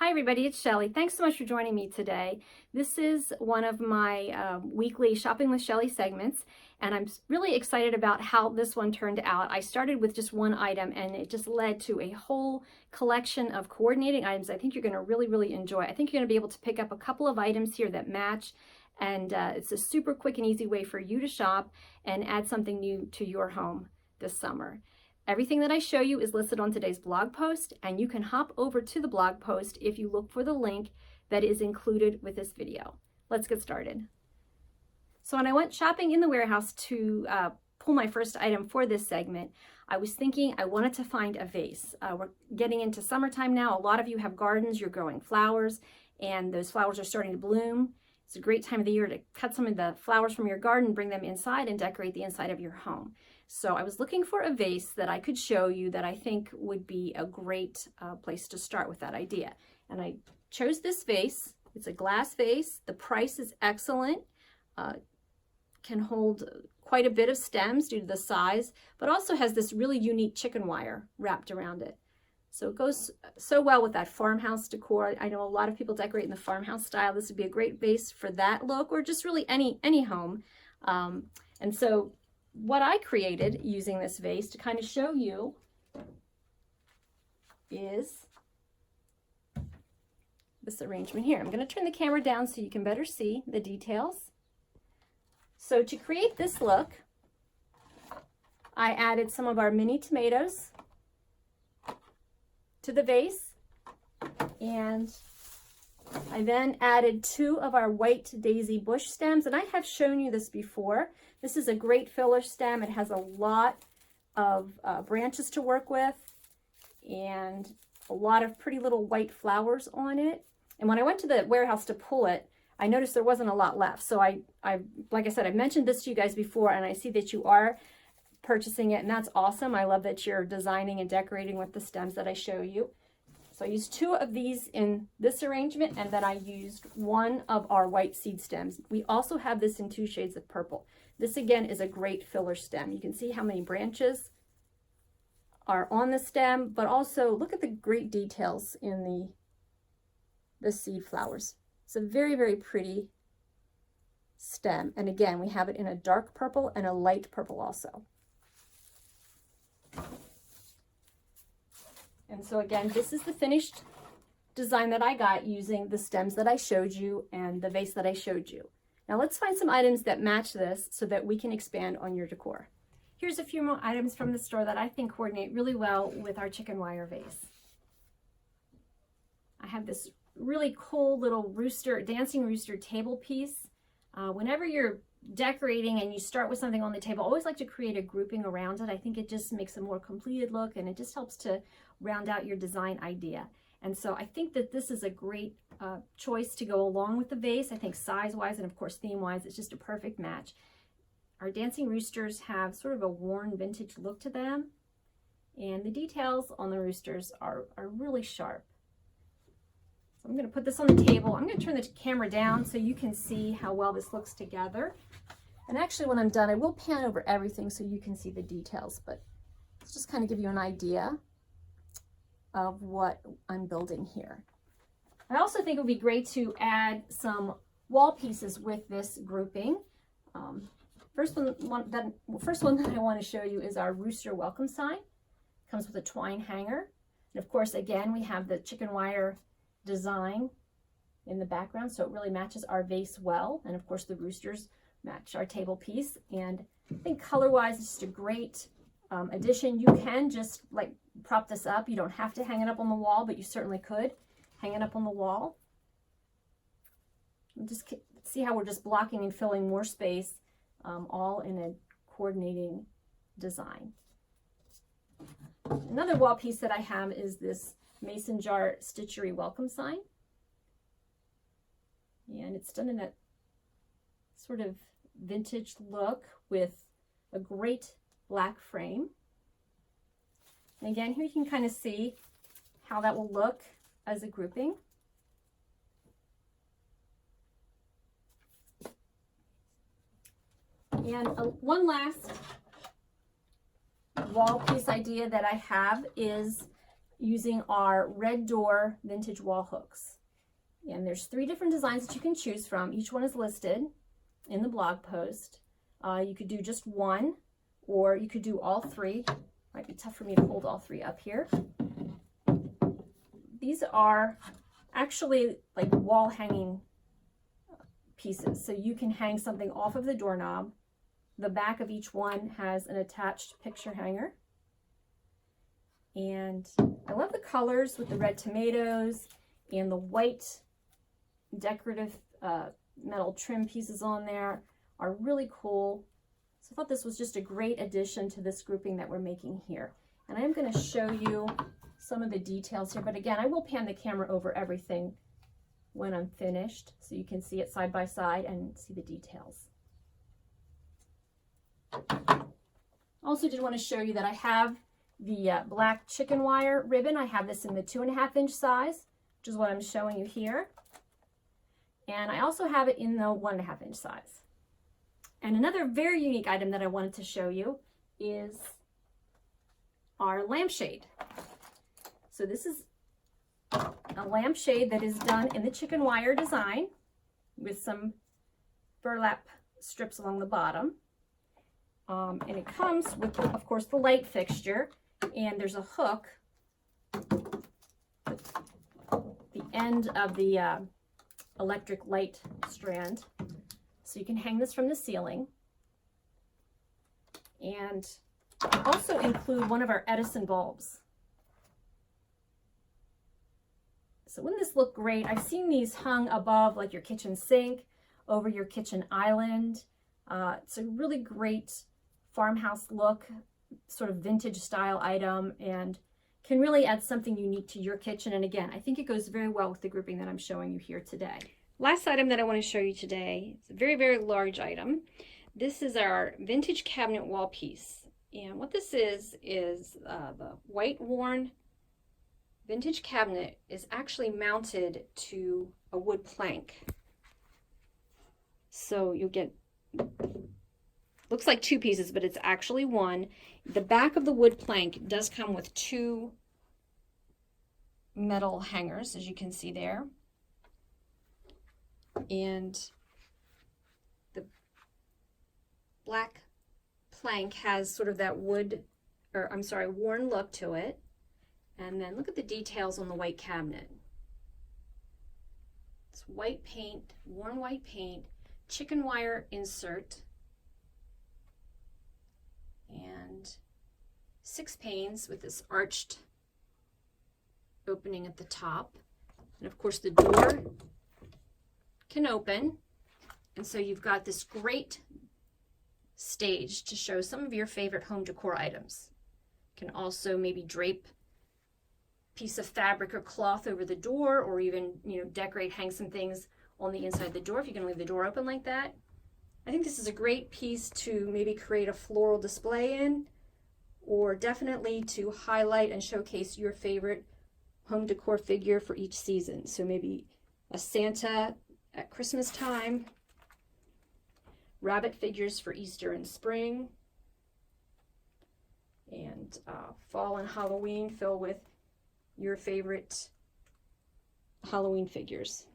Hi everybody, it's Shelly. Thanks so much for joining me today. This is one of my weekly Shopping with Shelly segments, and I'm really excited about how this one turned out. I started with just one item and it just led to a whole collection of coordinating items I think you're going to really enjoy. I think you're going to be able to pick up a couple of items here that match, and it's a super quick and easy way for you to shop and add something new to your home this summer. Everything that I show you is listed on today's blog post, and you can hop over to the blog post if you look for the link that is included with this video. Let's get started. So when I went shopping in the warehouse to pull my first item for this segment, I was thinking I wanted to find a vase. We're getting into summertime now. A lot of you have gardens, you're growing flowers, and those flowers are starting to bloom. It's a great time of the year to cut some of the flowers from your garden, bring them inside, and decorate the inside of your home. So I was looking for a vase that I could show you that I think would be a great place to start with that idea. And I chose this vase. It's a glass vase. The price is excellent. Can hold quite a bit of stems due to the size, but also has this really unique chicken wire wrapped around it. So it goes so well with that farmhouse decor. I know a lot of people decorate in the farmhouse style. This would be a great vase for that look, or just really any home. And so what I created using this vase to kind of show you is this arrangement here. I'm going to turn the camera down so you can better see the details. So to create this look, I added some of our mini tomatoes to the vase, and I then added 2 of our white daisy bush stems, and I have shown you this before. This is a great filler stem. It has a lot of branches to work with and a lot of pretty little white flowers on it. And when I went to the warehouse to pull it, I noticed there wasn't a lot left. So I like I said, I've mentioned this to you guys before, and I see that you are purchasing it, and that's awesome. I love that you're designing and decorating with the stems that I show you. So I used 2 of these in this arrangement, and then I used 1 of our white seed stems. We also have this in 2 shades of purple. This again is a great filler stem. You can see how many branches are on the stem, but also look at the great details in the seed flowers. It's a very pretty stem. And again, we have it in a dark purple and a light purple also. And so again, this is the finished design that I got using the stems that I showed you and the vase that I showed you. Now let's find some items that match this so that we can expand on your decor. Here's a few more items from the store that I think coordinate really well with our chicken wire vase. I have this really cool little rooster, dancing rooster table piece. Whenever you're decorating and you start with something on the table, I always like to create a grouping around it. I think it just makes a more completed look, and it just helps to round out your design idea. And so I think that this is a great choice to go along with the vase. I think size-wise and of course theme-wise, it's just a perfect match. Our dancing roosters have sort of a worn vintage look to them, and the details on the roosters are really sharp. So I'm going to put this on the table. I'm going to turn the camera down so you can see how well this looks together. And actually when I'm done, I will pan over everything so you can see the details, but let's just kind of give you an idea of what I'm building here. I also think it would be great to add some wall pieces with this grouping. First one that I want to show you is our rooster welcome sign. It comes with a twine hanger. And of course, again, we have the chicken wire design in the background, so it really matches our vase well. And of course, the roosters match our table piece. And I think color-wise, it's just a great addition. You can just like prop this up. You don't have to hang it up on the wall, but you certainly could hang it up on the wall. And just see how we're just blocking and filling more space, all in a coordinating design. Another wall piece that I have is this mason jar stitchery welcome sign. And it's done in that sort of vintage look with a great black frame. And again, here you can kind of see how that will look as a grouping. And one last wall piece idea that I have is using our red door vintage wall hooks. And there's 3 different designs that you can choose from. Each one is listed in the blog post. You could do just one, or you could do all 3. Might be tough for me to hold all 3 up here. These are actually like wall hanging pieces. So you can hang something off of the doorknob. The back of each one has an attached picture hanger. And I love the colors with the red tomatoes and the white decorative metal trim pieces on there are really cool. So I thought this was just a great addition to this grouping that we're making here. And I am going to show you some of the details here, but again, I will pan the camera over everything when I'm finished so you can see it side by side and see the details. Also did want to show you that I have the black chicken wire ribbon. I have this in the 2.5-inch size, which is what I'm showing you here. And I also have it in the 1.5-inch size. And another very unique item that I wanted to show you is our lampshade. So this is a lampshade that is done in the chicken wire design with some burlap strips along the bottom. And it comes with, of course, the light fixture, and there's a hook at the end of the electric light strand. So you can hang this from the ceiling. And I also include one of our Edison bulbs. So wouldn't this look great? I've seen these hung above like your kitchen sink, over your kitchen island. It's a really great farmhouse look, sort of vintage style item, and can really add something unique to your kitchen. And again, I think it goes very well with the grouping that I'm showing you here today. Last item that I want to show you today is a very, very large item. This is our vintage cabinet wall piece. And what this is the white worn vintage cabinet is actually mounted to a wood plank. So you'll get, looks like 2 pieces, but it's actually one. The back of the wood plank does come with 2 metal hangers, as you can see there. And the black plank has sort of that wood, or I'm sorry, worn look to it. And then look at the details on the white cabinet. It's white paint, worn white paint, chicken wire insert, and 6 panes with this arched opening at the top. And of course the door can open. And so you've got this great stage to show some of your favorite home decor items. You can also maybe drape piece of fabric or cloth over the door, or even, decorate, hang some things on the inside the door if you can leave the door open like that. I think this is a great piece to maybe create a floral display in, or definitely to highlight and showcase your favorite home decor figure for each season. So maybe a Santa at Christmas time, rabbit figures for Easter and spring, and fall and Halloween fill with your favorite Halloween figures.